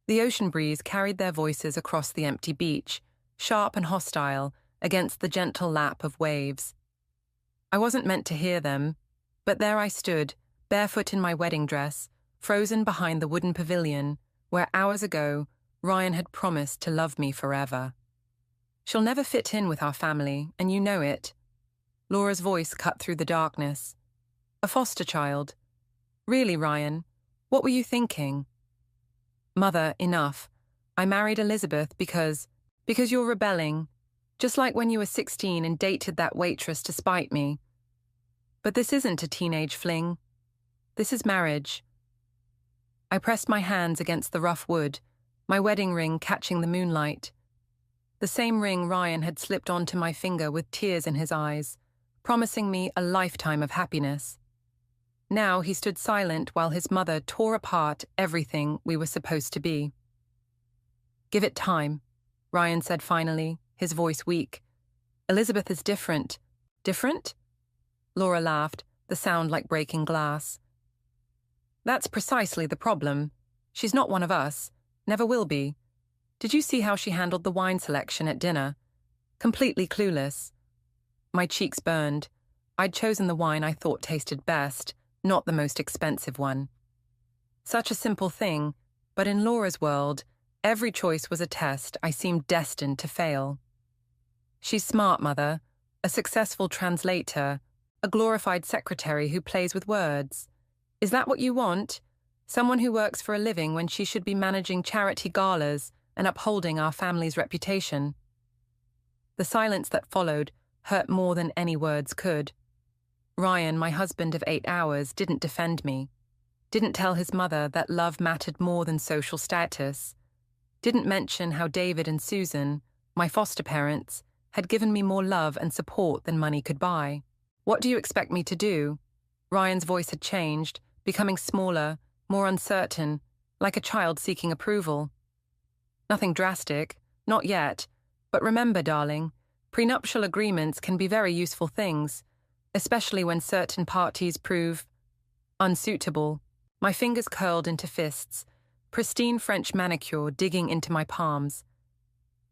The ocean breeze carried their voices across the empty beach, sharp and hostile against the gentle lap of waves. I wasn't meant to hear them, but there I stood, barefoot in my wedding dress, frozen behind the wooden pavilion where hours ago Ryan had promised to love me forever. "She'll never fit in with our family, and you know it." Laura's voice cut through the darkness. "A foster child. Really, Ryan, what were you thinking?" "Mother, enough. I married Elizabeth because you're rebelling, just like when you were 16 and dated that waitress to spite me. But this isn't a teenage fling. This is marriage." I pressed my hands against the rough wood, my wedding ring catching the moonlight. The same ring Ryan had slipped onto my finger with tears in his eyes, promising me a lifetime of happiness. Now he stood silent while his mother tore apart everything we were supposed to be. "Give it time," Ryan said finally, his voice weak. "Elizabeth is different." "Different?" Laura laughed, the sound like breaking glass. "That's precisely the problem. She's not one of us, never will be. Did you see how she handled the wine selection at dinner? Completely clueless." My cheeks burned. I'd chosen the wine I thought tasted best, not the most expensive one. Such a simple thing, but in Laura's world, every choice was a test I seemed destined to fail. "She's smart, Mother, a successful translator, a glorified secretary who plays with words. Is that what you want? Someone who works for a living when she should be managing charity galas and upholding our family's reputation?" The silence that followed hurt more than any words could. Ryan, my husband of 8 hours, didn't defend me, didn't tell his mother that love mattered more than social status, didn't mention how David and Susan, my foster parents, had given me more love and support than money could buy. "What do you expect me to do?" Ryan's voice had changed, becoming smaller, more uncertain, like a child seeking approval. "Nothing drastic, not yet, but remember, darling, prenuptial agreements can be very useful things, especially when certain parties prove unsuitable." My fingers curled into fists, pristine French manicure digging into my palms.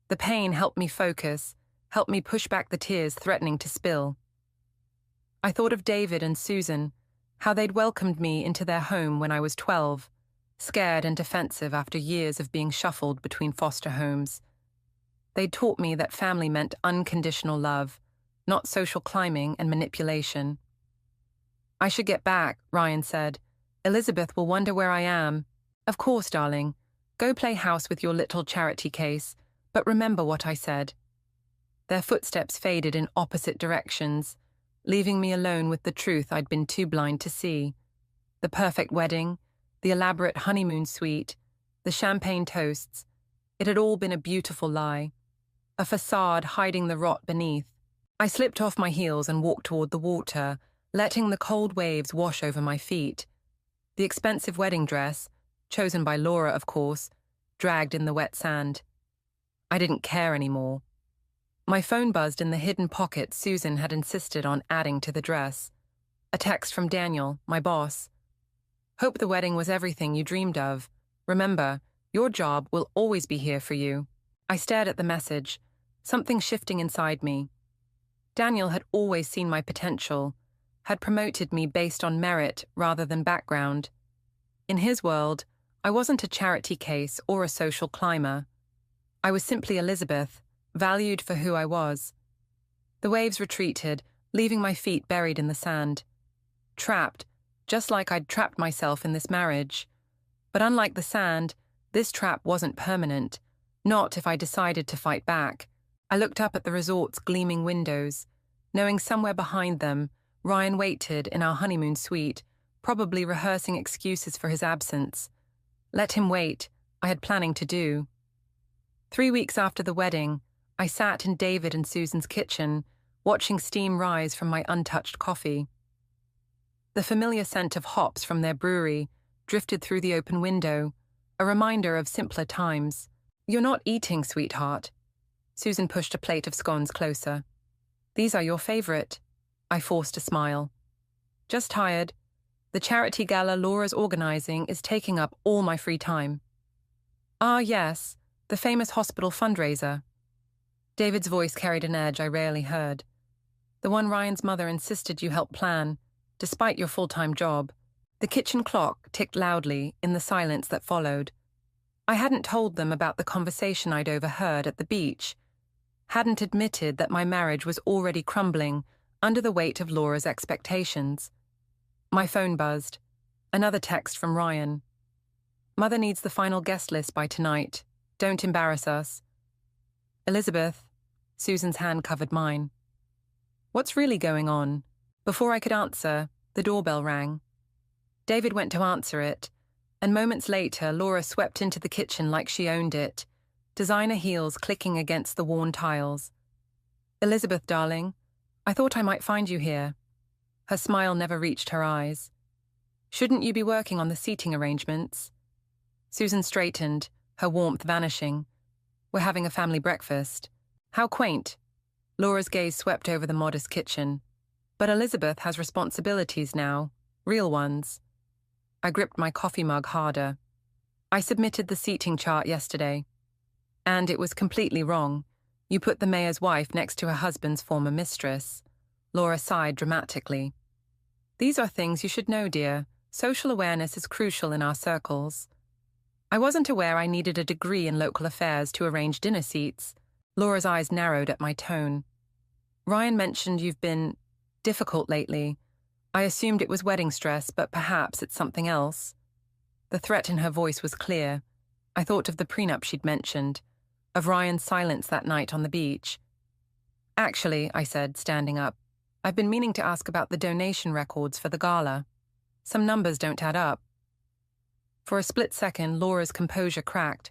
The pain helped me focus, helped me push back the tears threatening to spill. I thought of David and Susan, how they'd welcomed me into their home when I was 12, scared and defensive after years of being shuffled between foster homes. They'd taught me that family meant unconditional love, not social climbing and manipulation. "I should get back," Ryan said. "Elizabeth will wonder where I am." "Of course, darling. Go play house with your little charity case, but remember what I said." Their footsteps faded in opposite directions, leaving me alone with the truth I'd been too blind to see. The perfect wedding, the elaborate honeymoon suite, the champagne toasts. It had all been a beautiful lie, a facade hiding the rot beneath. I slipped off my heels and walked toward the water, letting the cold waves wash over my feet. The expensive wedding dress, chosen by Laura, of course, dragged in the wet sand. I didn't care anymore. My phone buzzed in the hidden pocket Susan had insisted on adding to the dress. A text from Daniel, my boss. "Hope the wedding was everything you dreamed of. Remember, your job will always be here for you." I stared at the message, something shifting inside me. Daniel had always seen my potential, had promoted me based on merit rather than background. In his world, I wasn't a charity case or a social climber. I was simply Elizabeth, valued for who I was. The waves retreated, leaving my feet buried in the sand. Trapped, just like I'd trapped myself in this marriage. But unlike the sand, this trap wasn't permanent, not if I decided to fight back. I looked up at the resort's gleaming windows, knowing somewhere behind them, Ryan waited in our honeymoon suite, probably rehearsing excuses for his absence. Let him wait, I had planning to do. 3 weeks after the wedding, I sat in David and Susan's kitchen, watching steam rise from my untouched coffee. The familiar scent of hops from their brewery drifted through the open window, a reminder of simpler times. "You're not eating, sweetheart." Susan pushed a plate of scones closer. "These are your favorite." I forced a smile. "Just tired. The charity gala Laura's organizing is taking up all my free time." Ah, yes, the famous hospital fundraiser. David's voice carried an edge I rarely heard. The one Ryan's mother insisted you help plan, despite your full-time job. The kitchen clock ticked loudly in the silence that followed. I hadn't told them about the conversation I'd overheard at the beach, hadn't admitted that my marriage was already crumbling under the weight of Laura's expectations. My phone buzzed. Another text from Ryan. Mother needs the final guest list by tonight. Don't embarrass us. Elizabeth. Susan's hand covered mine. What's really going on? Before I could answer, the doorbell rang. David went to answer it, and moments later, Laura swept into the kitchen like she owned it, designer heels clicking against the worn tiles. Elizabeth, darling, I thought I might find you here. Her smile never reached her eyes. Shouldn't you be working on the seating arrangements? Susan straightened, her warmth vanishing. We're having a family breakfast. How quaint. Laura's gaze swept over the modest kitchen. But Elizabeth has responsibilities now, real ones. I gripped my coffee mug harder. I submitted the seating chart yesterday. And it was completely wrong. You put the mayor's wife next to her husband's former mistress. Laura sighed dramatically. These are things you should know, dear. Social awareness is crucial in our circles. I wasn't aware I needed a degree in local affairs to arrange dinner seats. Laura's eyes narrowed at my tone. Ryan mentioned you've been difficult lately. I assumed it was wedding stress, but perhaps it's something else. The threat in her voice was clear. I thought of the prenup she'd mentioned, of Ryan's silence that night on the beach. Actually, I said, standing up, I've been meaning to ask about the donation records for the gala. Some numbers don't add up. For a split second, Laura's composure cracked.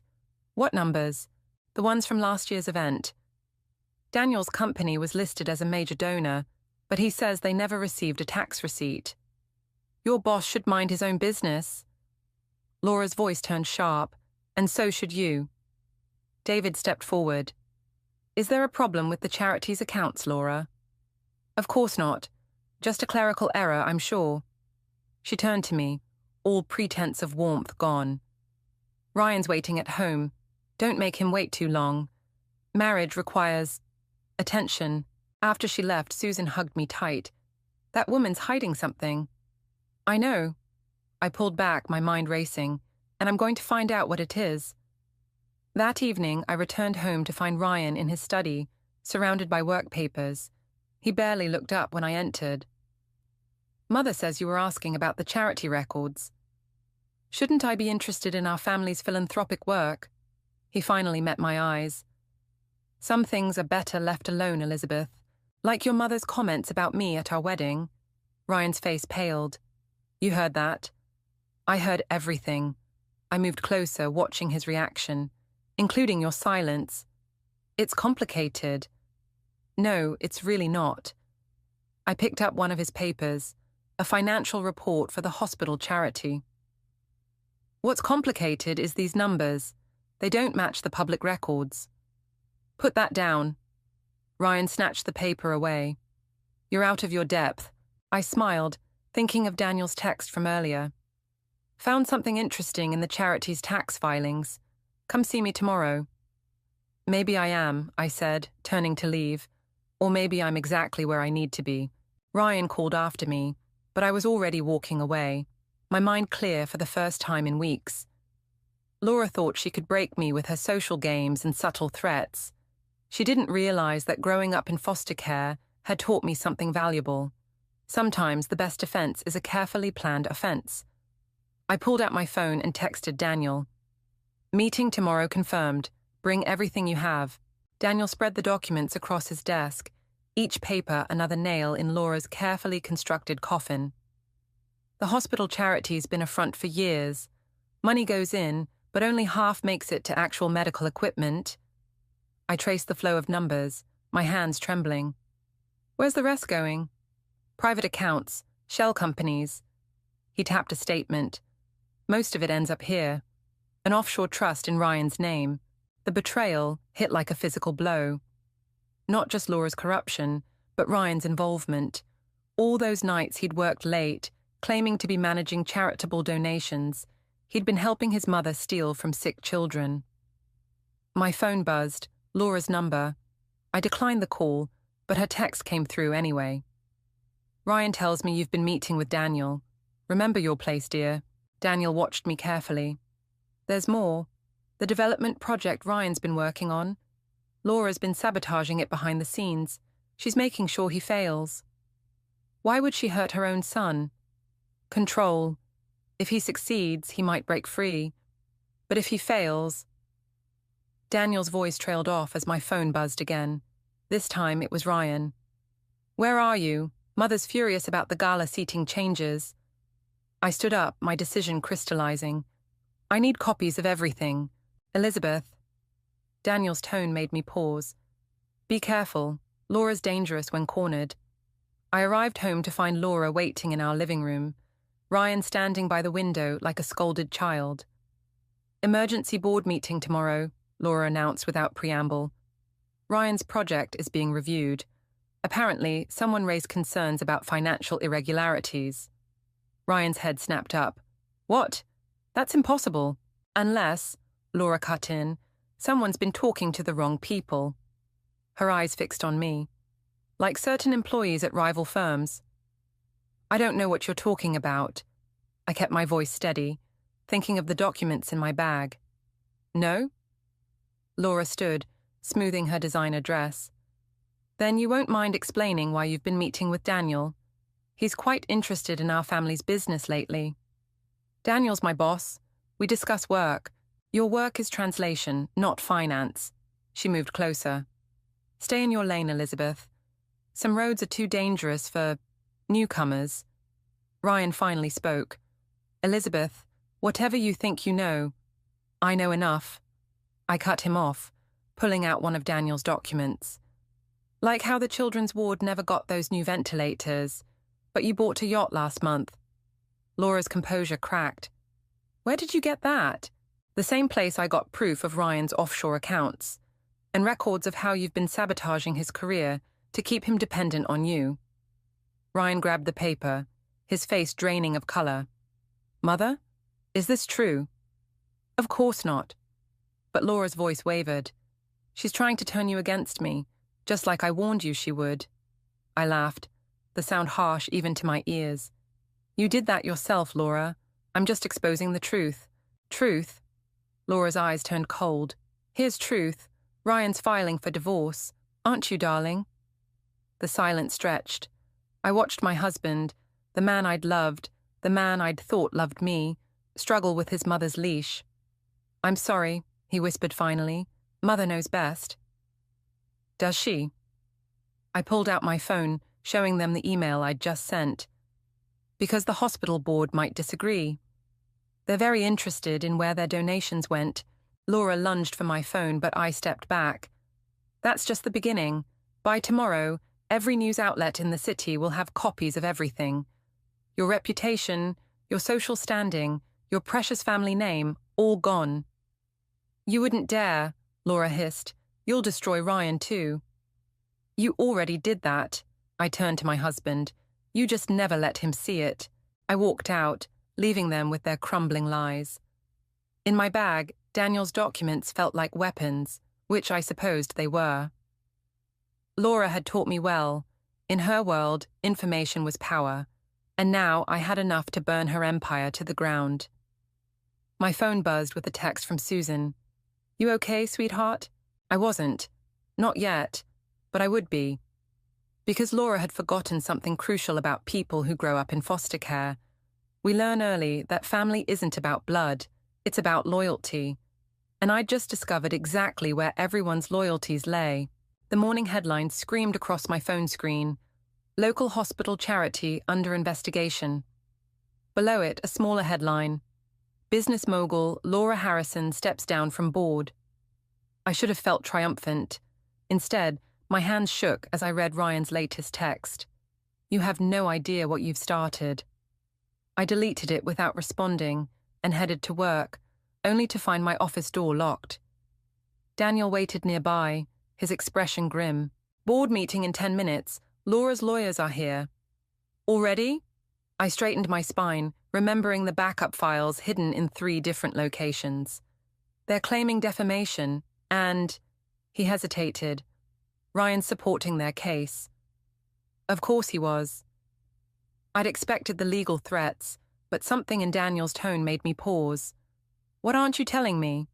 What numbers? The ones from last year's event. Daniel's company was listed as a major donor, but he says they never received a tax receipt. Your boss should mind his own business. Laura's voice turned sharp, and so should you. David stepped forward. Is there a problem with the charity's accounts, Laura? Of course not. Just a clerical error, I'm sure. She turned to me, all pretense of warmth gone. Ryan's waiting at home. Don't make him wait too long. Marriage requires attention. After she left, Susan hugged me tight. That woman's hiding something. I know. I pulled back, my mind racing, and I'm going to find out what it is. That evening, I returned home to find Ryan in his study, surrounded by work papers. He barely looked up when I entered. Mother says you were asking about the charity records. Shouldn't I be interested in our family's philanthropic work? He finally met my eyes. Some things are better left alone, Elizabeth. Like your mother's comments about me at our wedding. Ryan's face paled. You heard that? I heard everything. I moved closer, watching his reaction, including your silence. It's complicated. No, it's really not. I picked up one of his papers, a financial report for the hospital charity. What's complicated is these numbers. They don't match the public records. Put that down. Ryan snatched the paper away. You're out of your depth. I smiled, thinking of Daniel's text from earlier. Found something interesting in the charity's tax filings. Come see me tomorrow. Maybe I am, I said, turning to leave. Or maybe I'm exactly where I need to be. Ryan called after me, but I was already walking away, my mind clear for the first time in weeks. Laura thought she could break me with her social games and subtle threats. She didn't realize that growing up in foster care had taught me something valuable. Sometimes the best defense is a carefully planned offense. I pulled out my phone and texted Daniel. Meeting tomorrow confirmed. Bring everything you have. Daniel spread the documents across his desk, each paper another nail in Laura's carefully constructed coffin. The hospital charity's been a front for years. Money goes in, but only half makes it to actual medical equipment. I traced the flow of numbers, my hands trembling. Where's the rest going? Private accounts, shell companies. He tapped a statement. Most of it ends up here. An offshore trust in Ryan's name. The betrayal hit like a physical blow. Not just Laura's corruption, but Ryan's involvement. All those nights he'd worked late, claiming to be managing charitable donations, He'd been helping his mother steal from sick children. My phone buzzed, Laura's number. I declined the call, but her text came through anyway. Ryan tells me you've been meeting with Daniel. Remember your place, dear. Daniel watched me carefully. There's more. The development project Ryan's been working on. Laura's been sabotaging it behind the scenes. She's making sure he fails. Why would she hurt her own son? Control. If he succeeds, he might break free. But if he fails... Daniel's voice trailed off as my phone buzzed again. This time it was Ryan. Where are you? Mother's furious about the gala seating changes. I stood up, my decision crystallizing. I need copies of everything. Elizabeth. Daniel's tone made me pause. Be careful. Laura's dangerous when cornered. I arrived home to find Laura waiting in our living room, Ryan standing by the window like a scolded child. Emergency board meeting tomorrow, Laura announced without preamble. Ryan's project is being reviewed. Apparently, someone raised concerns about financial irregularities. Ryan's head snapped up. What? That's impossible. Unless, Laura cut in, someone's been talking to the wrong people. Her eyes fixed on me. Like certain employees at rival firms. I don't know what you're talking about. I kept my voice steady, thinking of the documents in my bag. No? Laura stood, smoothing her designer dress. Then you won't mind explaining why you've been meeting with Daniel. He's quite interested in our family's business lately. Daniel's my boss. We discuss work. Your work is translation, not finance. She moved closer. Stay in your lane, Elizabeth. Some roads are too dangerous for newcomers. Ryan finally spoke. Elizabeth, whatever you think you know, I know enough. I cut him off, pulling out one of Daniel's documents. Like how the children's ward never got those new ventilators, but you bought a yacht last month. Laura's composure cracked. Where did you get that? The same place I got proof of Ryan's offshore accounts, and records of how you've been sabotaging his career to keep him dependent on you. Ryan grabbed the paper, his face draining of color. Mother, is this true? Of course not. But Laura's voice wavered. She's trying to turn you against me, just like I warned you she would. I laughed, the sound harsh even to my ears. You did that yourself, Laura. I'm just exposing the truth. Truth? Laura's eyes turned cold. Here's truth. Ryan's filing for divorce. Aren't you, darling? The silence stretched. I watched my husband, the man I'd loved, the man I'd thought loved me, struggle with his mother's leash. I'm sorry, he whispered finally. Mother knows best. Does she? I pulled out my phone, showing them the email I'd just sent. Because the hospital board might disagree. They're very interested in where their donations went. Laura lunged for my phone, but I stepped back. That's just the beginning. By tomorrow, every news outlet in the city will have copies of everything. Your reputation, your social standing, your precious family name, all gone. You wouldn't dare, Laura hissed. You'll destroy Ryan too. You already did that. I turned to my husband. You just never let him see it. I walked out, leaving them with their crumbling lies. In my bag, Daniel's documents felt like weapons, which I supposed they were. Laura had taught me well. In her world, information was power, and now I had enough to burn her empire to the ground. My phone buzzed with a text from Susan. You okay, sweetheart? I wasn't. Not yet, but I would be. Because Laura had forgotten something crucial about people who grow up in foster care. We learn early that family isn't about blood, it's about loyalty. And I'd just discovered exactly where everyone's loyalties lay. The morning headline screamed across my phone screen. Local hospital charity under investigation. Below it, a smaller headline. Business mogul Laura Harrison steps down from board. I should have felt triumphant. Instead, my hands shook as I read Ryan's latest text. You have no idea what you've started. I deleted it without responding and headed to work, only to find my office door locked. Daniel waited nearby, his expression grim. Board meeting in 10 minutes. Laura's lawyers are here. Already? I straightened my spine, remembering the backup files hidden in 3 different locations. They're claiming defamation and, he hesitated, Ryan's supporting their case. Of course he was. I'd expected the legal threats, but something in Daniel's tone made me pause. What aren't you telling me?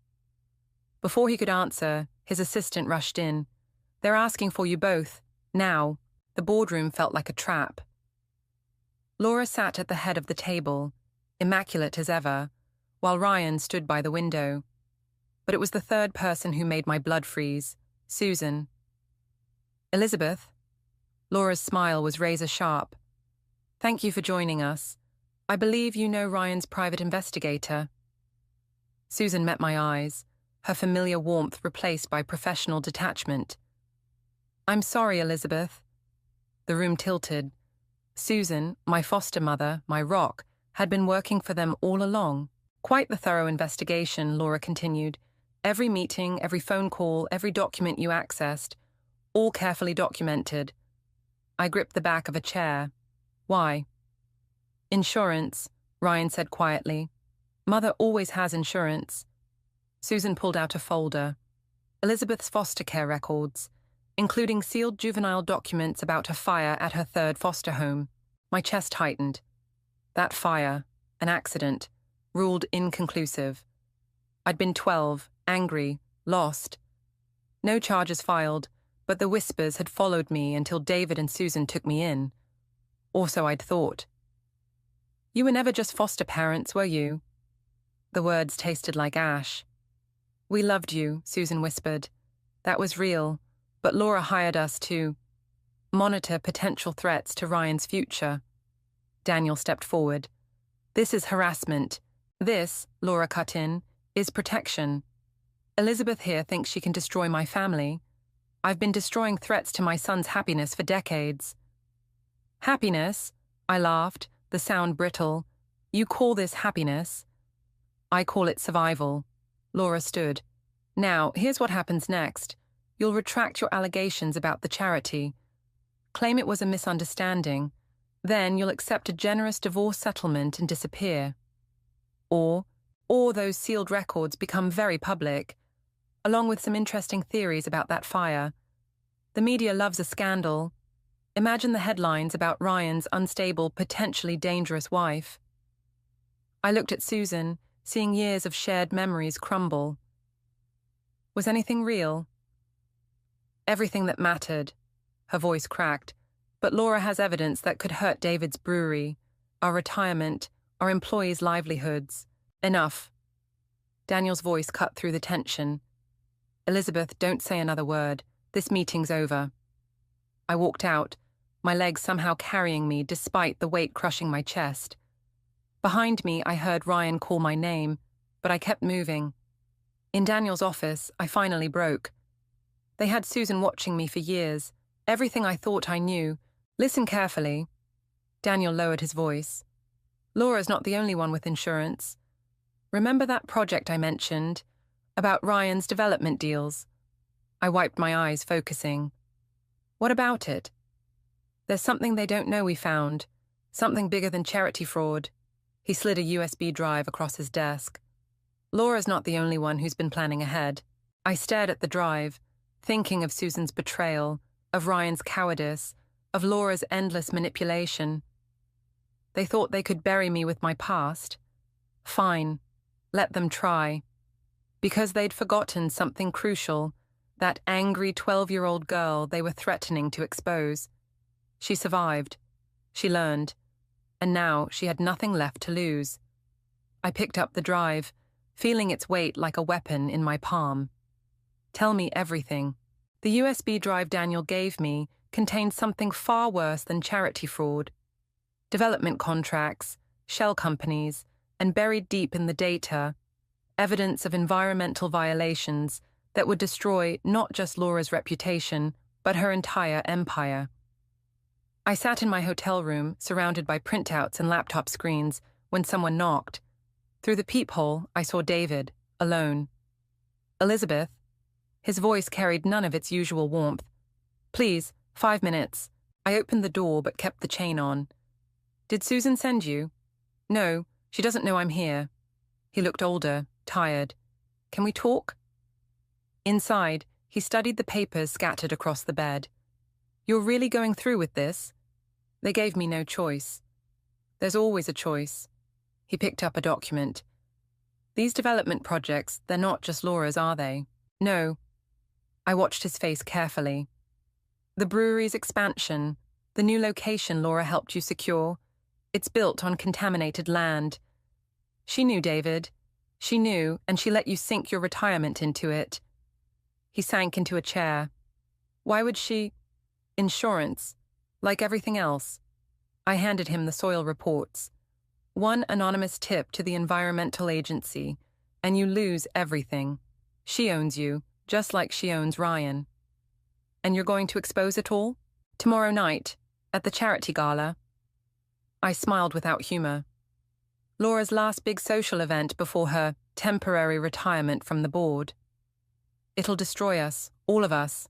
Before he could answer, his assistant rushed in. They're asking for you both, now. The boardroom felt like a trap. Laura sat at the head of the table, immaculate as ever, while Ryan stood by the window. But it was the third person who made my blood freeze, Susan. Elizabeth? Laura's smile was razor-sharp. Thank you for joining us. I believe you know Ryan's private investigator. Susan met my eyes, her familiar warmth replaced by professional detachment. I'm sorry, Elizabeth. The room tilted. Susan, my foster mother, my rock, had been working for them all along. Quite the thorough investigation, Laura continued. Every meeting, every phone call, every document you accessed, all carefully documented. I gripped the back of a chair. Why? Insurance, Ryan said quietly. Mother always has insurance. Susan pulled out a folder. Elizabeth's foster care records, including sealed juvenile documents about a fire at her 3rd foster home. My chest tightened. That fire, an accident, ruled inconclusive. I'd been 12, angry, lost. No charges filed, but the whispers had followed me until David and Susan took me in. Or so I'd thought. You were never just foster parents, were you? The words tasted like ash. We loved you, Susan whispered. That was real, but Laura hired us to monitor potential threats to Ryan's future. Daniel stepped forward. This is harassment. This, Laura cut in, is protection. Elizabeth here thinks she can destroy my family. I've been destroying threats to my son's happiness for decades. Happiness? I laughed, the sound brittle. You call this happiness? I call it survival. Laura stood. Now, here's what happens next. You'll retract your allegations about the charity. Claim it was a misunderstanding. Then you'll accept a generous divorce settlement and disappear. Or those sealed records become very public, along with some interesting theories about that fire. The media loves a scandal. Imagine the headlines about Ryan's unstable, potentially dangerous wife. I looked at Susan, seeing years of shared memories crumble. Was anything real? Everything that mattered. Her voice cracked. But Laura has evidence that could hurt David's brewery, our retirement, our employees' livelihoods. Enough. Daniel's voice cut through the tension. Elizabeth, don't say another word. This meeting's over. I walked out, my legs somehow carrying me despite the weight crushing my chest. Behind me, I heard Ryan call my name, but I kept moving. In Daniel's office, I finally broke. They had Susan watching me for years. Everything I thought I knew. Listen carefully. Daniel lowered his voice. Laura's not the only one with insurance. Remember that project I mentioned? About Ryan's development deals? I wiped my eyes, focusing. What about it? There's something they don't know we found. Something bigger than charity fraud. He slid a USB drive across his desk. Laura's not the only one who's been planning ahead. I stared at the drive, thinking of Susan's betrayal, of Ryan's cowardice, of Laura's endless manipulation. They thought they could bury me with my past. Fine, let them try. Because they'd forgotten something crucial, that angry 12-year-old girl they were threatening to expose. She survived. She learned. And now she had nothing left to lose. I picked up the drive, feeling its weight like a weapon in my palm. Tell me everything. The USB drive Daniel gave me contained something far worse than charity fraud. Development contracts, shell companies, and buried deep in the data, evidence of environmental violations that would destroy not just Laura's reputation, but her entire empire. I sat in my hotel room, surrounded by printouts and laptop screens, when someone knocked. Through the peephole, I saw David, alone. Elizabeth. His voice carried none of its usual warmth. Please, 5 minutes. I opened the door but kept the chain on. Did Susan send you? No, She doesn't know I'm here. He looked older, tired. Can we talk? Inside, he studied the papers scattered across the bed. You're really going through with this? They gave me no choice. There's always a choice. He picked up a document. These development projects, they're not just Laura's, are they? No. I watched his face carefully. The brewery's expansion, the new location Laura helped you secure, it's built on contaminated land. She knew, David. She knew, and she let you sink your retirement into it. He sank into a chair. Why would she? Insurance. Like everything else. I handed him the soil reports. One anonymous tip to the environmental agency, and you lose everything. She owns you, just like she owns Ryan. And you're going to expose it all? Tomorrow night, at the charity gala. I smiled without humor. Laura's last big social event before her temporary retirement from the board. It'll destroy us, all of us.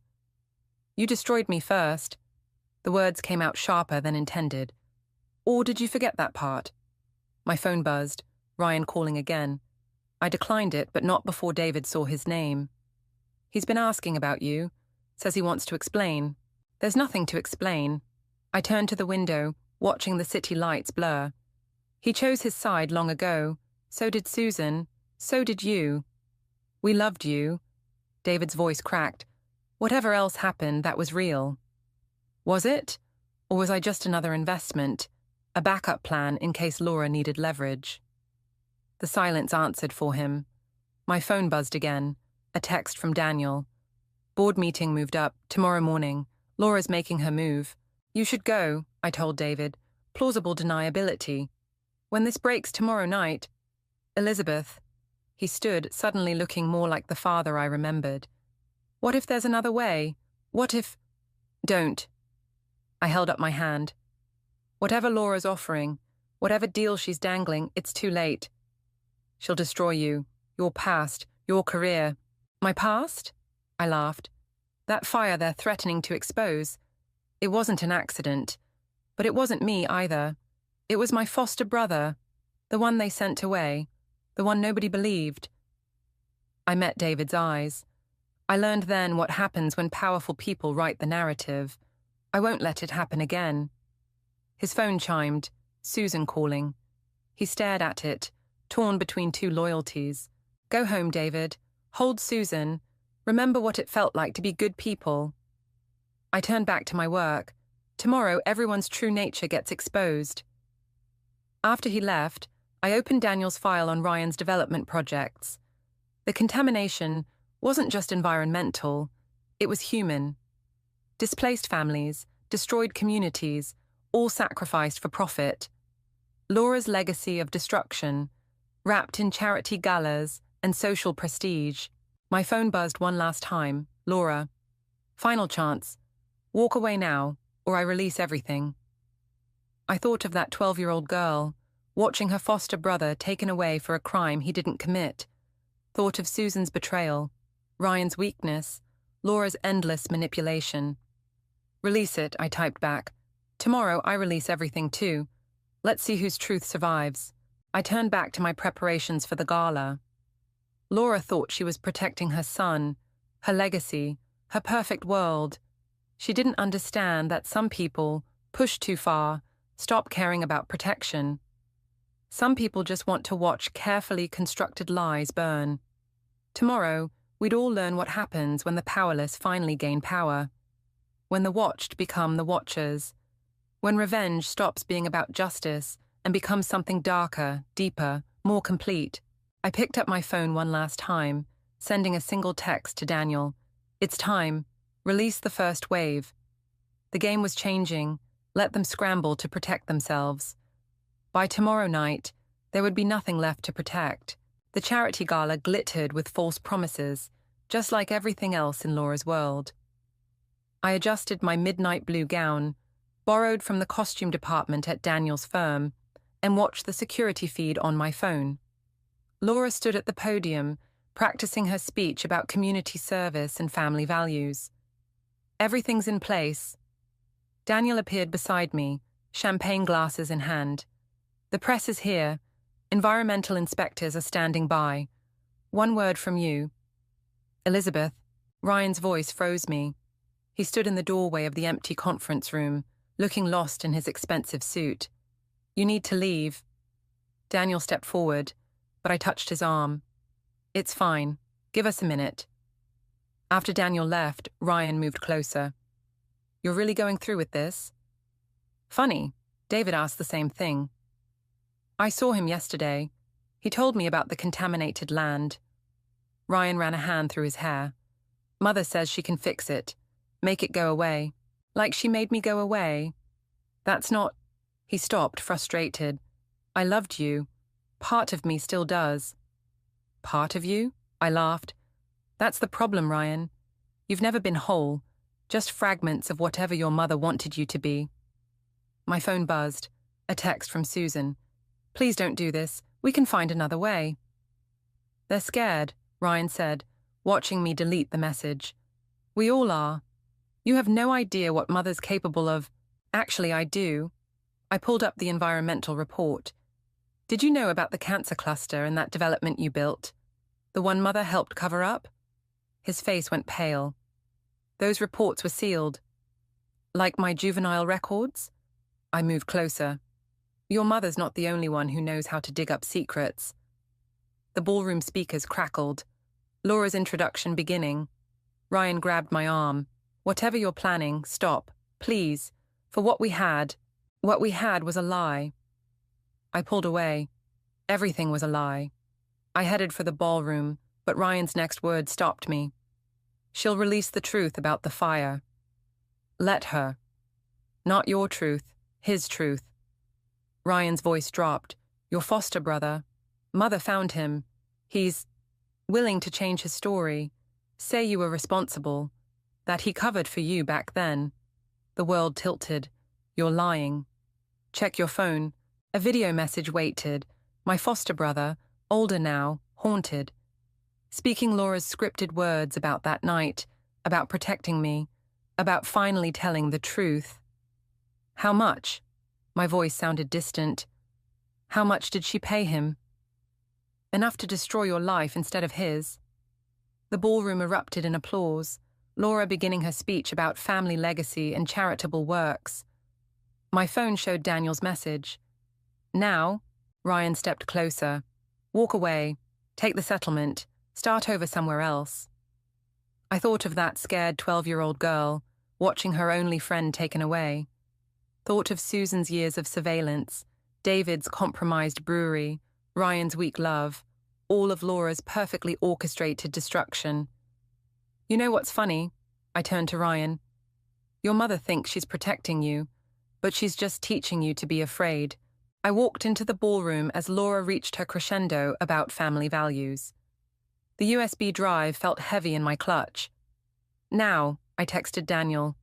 You destroyed me first. The words came out sharper than intended. Or did you forget that part? My phone buzzed, Ryan calling again. I declined it, but not before David saw his name. He's been asking about you. Says he wants to explain. There's nothing to explain. I turned to the window, watching the city lights blur. He chose his side long ago. So did Susan. So did you. We loved you. David's voice cracked. Whatever else happened, that was real. Was it? Or was I just another investment? A backup plan in case Laura needed leverage? The silence answered for him. My phone buzzed again. A text from Daniel. Board meeting moved up, tomorrow morning. Laura's making her move. You should go, I told David. Plausible deniability. When this breaks tomorrow night... Elizabeth. He stood, suddenly looking more like the father I remembered. What if there's another way? What if... Don't. I held up my hand. Whatever Laura's offering, whatever deal she's dangling, it's too late. She'll destroy you, your past, your career. My past? I laughed. That fire they're threatening to expose. It wasn't an accident. But it wasn't me either. It was my foster brother, the one they sent away, the one nobody believed. I met David's eyes. I learned then what happens when powerful people write the narrative. I won't let it happen again. His phone chimed, Susan calling. He stared at it, torn between two loyalties. Go home, David. Hold Susan. Remember what it felt like to be good people. I turned back to my work. Tomorrow, everyone's true nature gets exposed. After he left, I opened Daniel's file on Ryan's development projects. The contamination wasn't just environmental, it was human. Displaced families, destroyed communities, all sacrificed for profit. Laura's legacy of destruction, wrapped in charity galas and social prestige. My phone buzzed one last time. Laura. Final chance. Walk away now, or I release everything. I thought of that 12-year-old girl, watching her foster brother taken away for a crime he didn't commit. Thought of Susan's betrayal, Ryan's weakness, Laura's endless manipulation. Release it, I typed back. Tomorrow I release everything too. Let's see whose truth survives. I turned back to my preparations for the gala. Laura thought she was protecting her son, her legacy, her perfect world. She didn't understand that some people, pushed too far, stop caring about protection. Some people just want to watch carefully constructed lies burn. Tomorrow, we'd all learn what happens when the powerless finally gain power. When the watched become the watchers. When revenge stops being about justice and becomes something darker, deeper, more complete. I picked up my phone one last time, sending a single text to Daniel. It's time. Release the first wave. The game was changing. Let them scramble to protect themselves. By tomorrow night, there would be nothing left to protect. The charity gala glittered with false promises, just like everything else in Laura's world. I adjusted my midnight blue gown, borrowed from the costume department at Daniel's firm, and watched the security feed on my phone. Laura stood at the podium, practicing her speech about community service and family values. Everything's in place. Daniel appeared beside me, champagne glasses in hand. The press is here. Environmental inspectors are standing by. One word from you. Elizabeth. Ryan's voice froze me. He stood in the doorway of the empty conference room, looking lost in his expensive suit. You need to leave. Daniel stepped forward, but I touched his arm. It's fine. Give us a minute. After Daniel left, Ryan moved closer. You're really going through with this? Funny. David asked the same thing. I saw him yesterday. He told me about the contaminated land. Ryan ran a hand through his hair. Mother says she can fix it. Make it go away. Like she made me go away. That's not... He stopped, frustrated. I loved you. Part of me still does. Part of you? I laughed. That's the problem, Ryan. You've never been whole, just fragments of whatever your mother wanted you to be. My phone buzzed. A text from Susan. Please don't do this. We can find another way. They're scared, Ryan said, watching me delete the message. We all are. You have no idea what Mother's capable of. Actually, I do. I pulled up the environmental report. Did you know about the cancer cluster and that development you built? The one Mother helped cover up? His face went pale. Those reports were sealed. Like my juvenile records? I moved closer. Your mother's not the only one who knows how to dig up secrets. The ballroom speakers crackled. Laura's introduction beginning. Ryan grabbed my arm. Whatever you're planning, stop, please. For what we had was a lie. I pulled away. Everything was a lie. I headed for the ballroom, but Ryan's next word stopped me. She'll release the truth about the fire. Let her. Not your truth, his truth. Ryan's voice dropped. Your foster brother. Mother found him. He's willing to change his story. Say you were responsible. That he covered for you back then. The world tilted. You're lying. Check your phone. A video message waited. My foster brother, older now, haunted. Speaking Laura's scripted words about that night, about protecting me, about finally telling the truth. How much? My voice sounded distant. How much did she pay him? Enough to destroy your life instead of his. The ballroom erupted in applause, Laura beginning her speech about family legacy and charitable works. My phone showed Daniel's message. Now, Ryan stepped closer. Walk away. Take the settlement. Start over somewhere else. I thought of that scared 12-year-old girl, watching her only friend taken away. Thought of Susan's years of surveillance, David's compromised brewery, Ryan's weak love, all of Laura's perfectly orchestrated destruction. You know what's funny? I turned to Ryan. Your mother thinks she's protecting you, but she's just teaching you to be afraid. I walked into the ballroom as Laura reached her crescendo about family values. The USB drive felt heavy in my clutch. Now, I texted Daniel.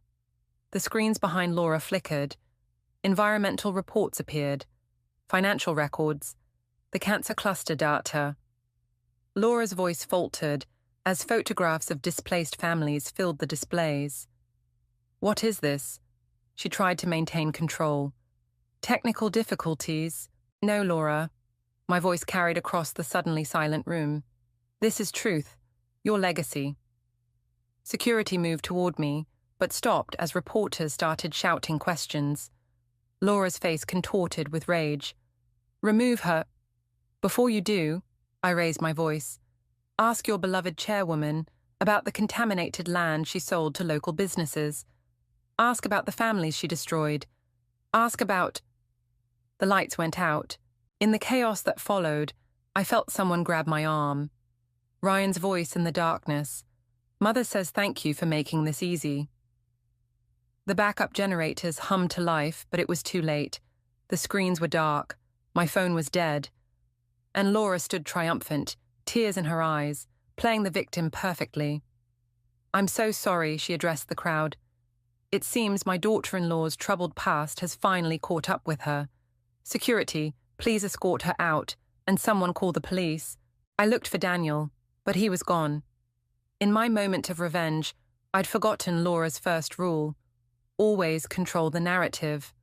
The screens behind Laura flickered. Environmental reports appeared. Financial records. The cancer cluster data. Laura's voice faltered as photographs of displaced families filled the displays. What is this? She tried to maintain control. Technical difficulties? No, Laura. My voice carried across the suddenly silent room. This is truth. Your legacy. Security moved toward me, but stopped as reporters started shouting questions. Laura's face contorted with rage. Remove her. Before you do, I raised my voice. Ask your beloved chairwoman about the contaminated land she sold to local businesses. Ask about the families she destroyed. Ask about... The lights went out. In the chaos that followed, I felt someone grab my arm. Ryan's voice in the darkness. Mother says thank you for making this easy. The backup generators hummed to life, but it was too late. The screens were dark. My phone was dead. And Laura stood triumphant, tears in her eyes, playing the victim perfectly. I'm so sorry, she addressed the crowd. It seems my daughter-in-law's troubled past has finally caught up with her. Security, please escort her out, and someone call the police. I looked for Daniel, but he was gone. In my moment of revenge, I'd forgotten Laura's first rule. Always control the narrative.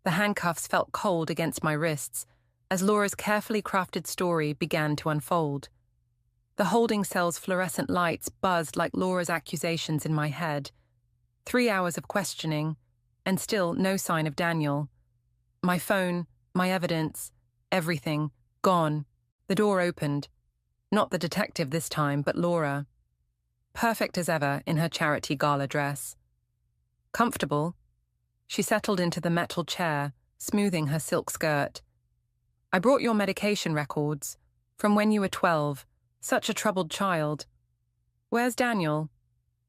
The handcuffs felt cold against my wrists, as Laura's carefully crafted story began to unfold. The holding cell's fluorescent lights buzzed like Laura's accusations in my head. 3 hours of questioning, and still no sign of Daniel. My phone, my evidence, everything, gone. The door opened. Not the detective this time, but Laura. Perfect as ever in her charity gala dress. Comfortable, she settled into the metal chair, smoothing her silk skirt. I brought your medication records, from when you were 12, such a troubled child. Where's Daniel?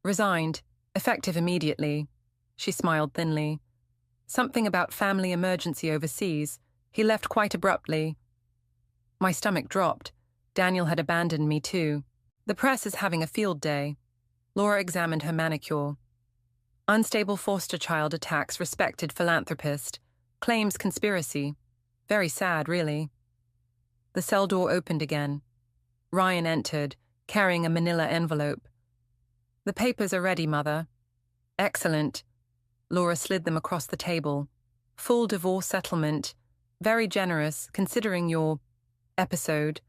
Resigned, effective immediately. She smiled thinly. Something about family emergency overseas. He left quite abruptly. My stomach dropped. Daniel had abandoned me too. The press is having a field day. Laura examined her manicure. Unstable foster child attacks respected philanthropist. Claims conspiracy. Very sad, really. The cell door opened again. Ryan entered, carrying a manila envelope. The papers are ready, Mother. Excellent. Laura slid them across the table. Full divorce settlement. Very generous, considering your episode.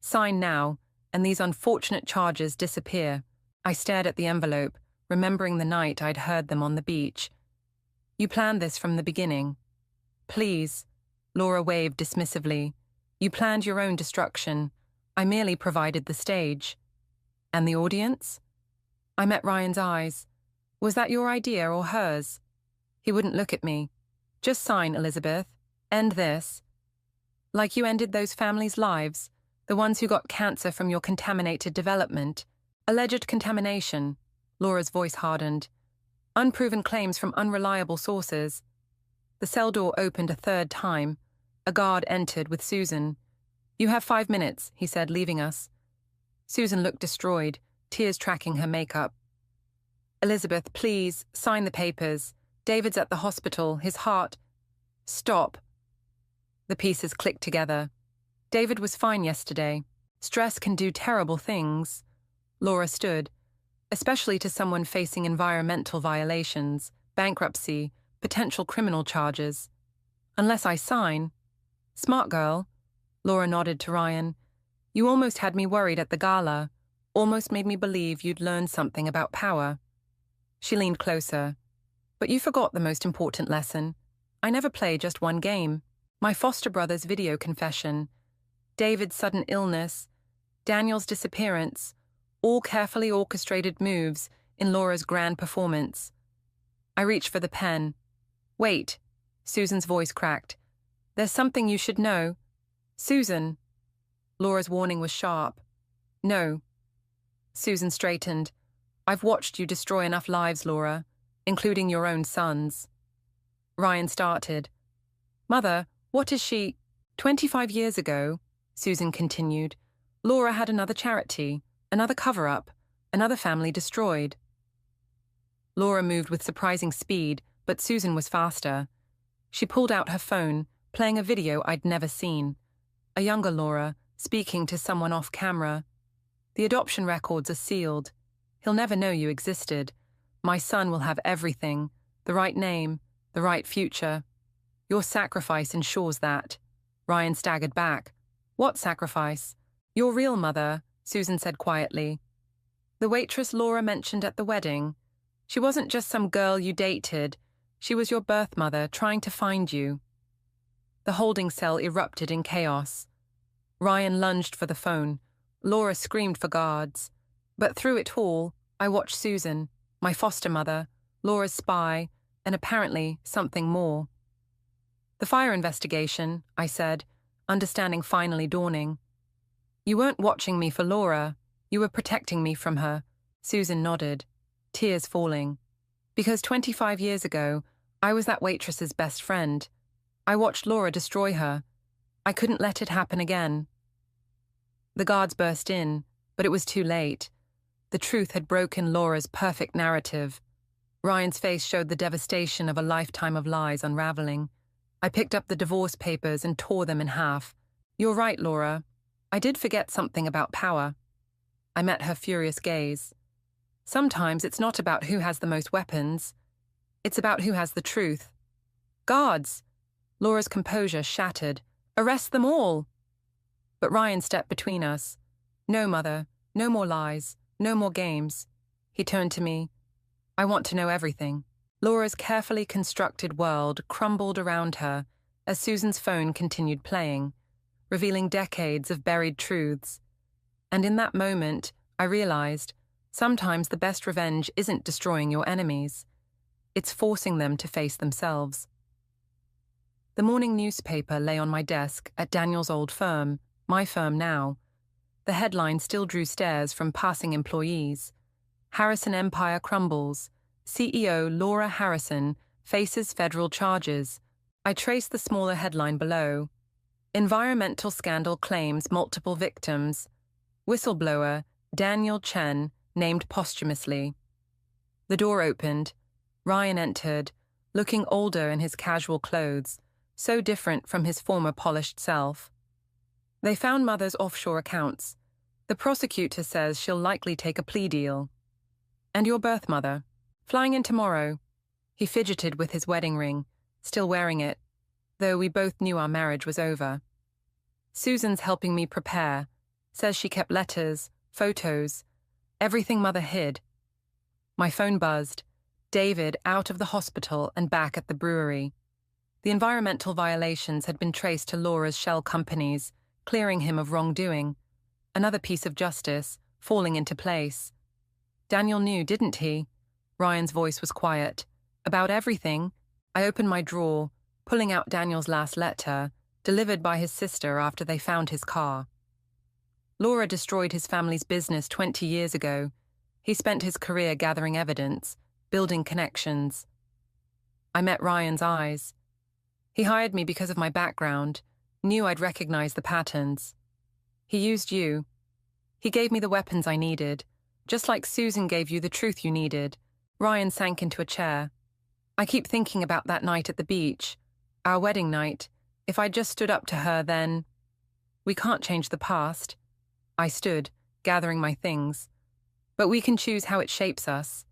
Sign now, and these unfortunate charges disappear. I stared at the envelope, remembering the night I'd heard them on the beach. You planned this from the beginning. Please, Laura waved dismissively. You planned your own destruction. I merely provided the stage. And the audience? I met Ryan's eyes. Was that your idea or hers? He wouldn't look at me. Just sign, Elizabeth. End this. Like you ended those families' lives, the ones who got cancer from your contaminated development. Alleged contamination. Laura's voice hardened. Unproven claims from unreliable sources. The cell door opened a third time. A guard entered with Susan. You have 5 minutes, he said, leaving us. Susan looked destroyed, tears tracking her makeup. Elizabeth, please, sign the papers. David's at the hospital, his heart. Stop. The pieces clicked together. David was fine yesterday. Stress can do terrible things. Laura stood, especially to someone facing environmental violations, bankruptcy, potential criminal charges. Unless I sign. Smart girl. Laura nodded to Ryan. You almost had me worried at the gala. Almost made me believe you'd learned something about power. She leaned closer. But you forgot the most important lesson. I never play just one game. My foster brother's video confession. David's sudden illness. Daniel's disappearance. All carefully orchestrated moves in Laura's grand performance. I reached for the pen. Wait. Susan's voice cracked. There's something you should know. Susan. Laura's warning was sharp. No. Susan straightened. I've watched you destroy enough lives, Laura, including your own son's. Ryan started. Mother, what is she? 25 years ago, Susan continued, Laura had another charity, another cover-up, another family destroyed. Laura moved with surprising speed, but Susan was faster. She pulled out her phone, playing a video I'd never seen. A younger Laura, speaking to someone off camera. The adoption records are sealed. He'll never know you existed. My son will have everything, the right name, the right future. Your sacrifice ensures that. Ryan staggered back. What sacrifice? Your real mother, Susan said quietly. The waitress Laura mentioned at the wedding. She wasn't just some girl you dated. She was your birth mother trying to find you. The holding cell erupted in chaos. Ryan lunged for the phone. Laura screamed for guards. But through it all, I watched Susan, my foster mother, Laura's spy, and apparently something more. The fire investigation, I said, understanding finally dawning. You weren't watching me for Laura. You were protecting me from her. Susan nodded, tears falling. Because 25 years ago, I was that waitress's best friend. I watched Laura destroy her. I couldn't let it happen again. The guards burst in, but it was too late. The truth had broken Laura's perfect narrative. Ryan's face showed the devastation of a lifetime of lies unraveling. I picked up the divorce papers and tore them in half. You're right, Laura. I did forget something about power. I met her furious gaze. Sometimes it's not about who has the most weapons. It's about who has the truth. Guards! Laura's composure shattered. Arrest them all! But Ryan stepped between us. No, Mother, no more lies, no more games. He turned to me. I want to know everything. Laura's carefully constructed world crumbled around her as Susan's phone continued playing, revealing decades of buried truths. And in that moment, I realized sometimes the best revenge isn't destroying your enemies. It's forcing them to face themselves. The morning newspaper lay on my desk at Daniel's old firm, my firm now. The headline still drew stares from passing employees. Harrison Empire crumbles. CEO Laura Harrison faces federal charges. I traced the smaller headline below. Environmental scandal claims multiple victims. Whistleblower Daniel Chen named posthumously. The door opened. Ryan entered, looking older in his casual clothes, so different from his former polished self. They found Mother's offshore accounts. The prosecutor says she'll likely take a plea deal. And your birth mother? Flying in tomorrow. He fidgeted with his wedding ring, still wearing it, though we both knew our marriage was over. Susan's helping me prepare, says she kept letters, photos, everything Mother hid. My phone buzzed. David out of the hospital and back at the brewery. The environmental violations had been traced to Laura's shell companies, clearing him of wrongdoing. Another piece of justice, falling into place. Daniel knew, didn't he? Ryan's voice was quiet. About everything. I opened my drawer, pulling out Daniel's last letter, delivered by his sister after they found his car. Laura destroyed his family's business 20 years ago. He spent his career gathering evidence, building connections. I met Ryan's eyes. He hired me because of my background, knew I'd recognize the patterns. He used you. He gave me the weapons I needed, just like Susan gave you the truth you needed. Ryan sank into a chair. I keep thinking about that night at the beach, our wedding night. If I'd just stood up to her then... We can't change the past. I stood, gathering my things. But we can choose how it shapes us.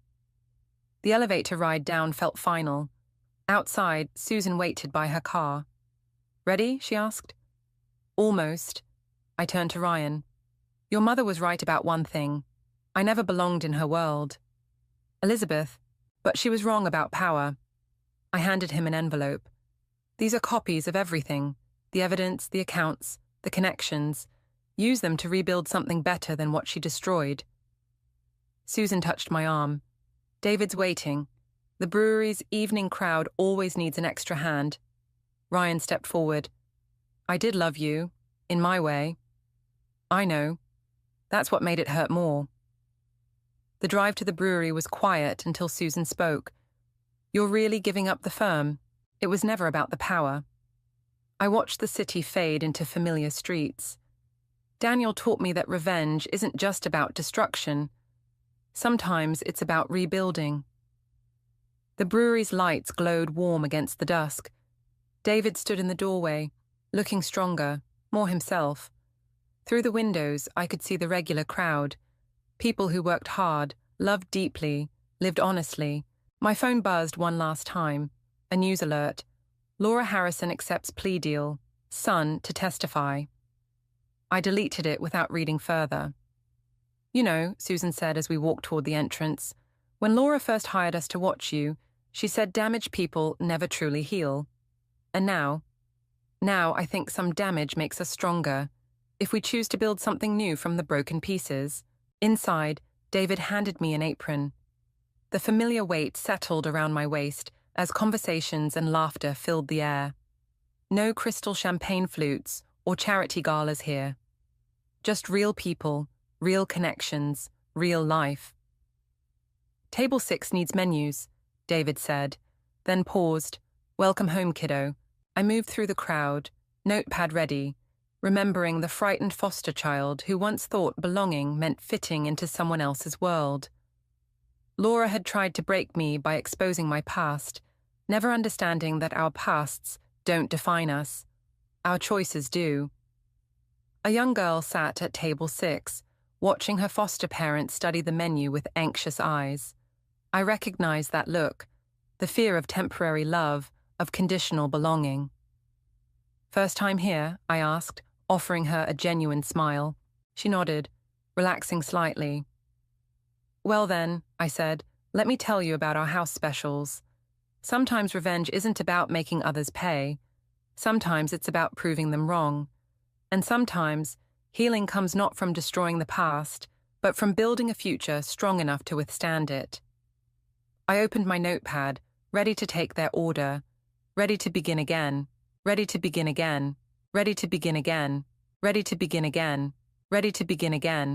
The elevator ride down felt final. Outside, Susan waited by her car. Ready? She asked. Almost. I turned to Ryan. Your mother was right about one thing. I never belonged in her world. Elizabeth, but she was wrong about power. I handed him an envelope. These are copies of everything. The evidence, the accounts, the connections. Use them to rebuild something better than what she destroyed. Susan touched my arm. David's waiting. The brewery's evening crowd always needs an extra hand. Ryan stepped forward. I did love you, in my way. I know. That's what made it hurt more. The drive to the brewery was quiet until Susan spoke. You're really giving up the firm? It was never about the power. I watched the city fade into familiar streets. Daniel taught me that revenge isn't just about destruction. Sometimes it's about rebuilding. The brewery's lights glowed warm against the dusk. David stood in the doorway, looking stronger, more himself. Through the windows, I could see the regular crowd. People who worked hard, loved deeply, lived honestly. My phone buzzed one last time. A news alert. Laura Harrison accepts plea deal. Son to testify. I deleted it without reading further. You know, Susan said as we walked toward the entrance, when Laura first hired us to watch you, she said damaged people never truly heal. And now I think some damage makes us stronger, if we choose to build something new from the broken pieces. Inside, David handed me an apron. The familiar weight settled around my waist as conversations and laughter filled the air. No crystal champagne flutes or charity galas here. Just real people, real connections, real life. Table 6 needs menus, David said, then paused. Welcome home, kiddo. I moved through the crowd, notepad ready, remembering the frightened foster child who once thought belonging meant fitting into someone else's world. Laura had tried to break me by exposing my past, never understanding that our pasts don't define us. Our choices do. A young girl sat at table 6, watching her foster parents study the menu with anxious eyes. I recognized that look, the fear of temporary love, of conditional belonging. First time here? I asked, offering her a genuine smile. She nodded, relaxing slightly. Well then, I said, let me tell you about our house specials. Sometimes revenge isn't about making others pay. Sometimes it's about proving them wrong. And sometimes healing comes not from destroying the past, but from building a future strong enough to withstand it. I opened my notepad, ready to take their order, ready to begin again, ready to begin again, ready to begin again, ready to begin again, ready to begin again.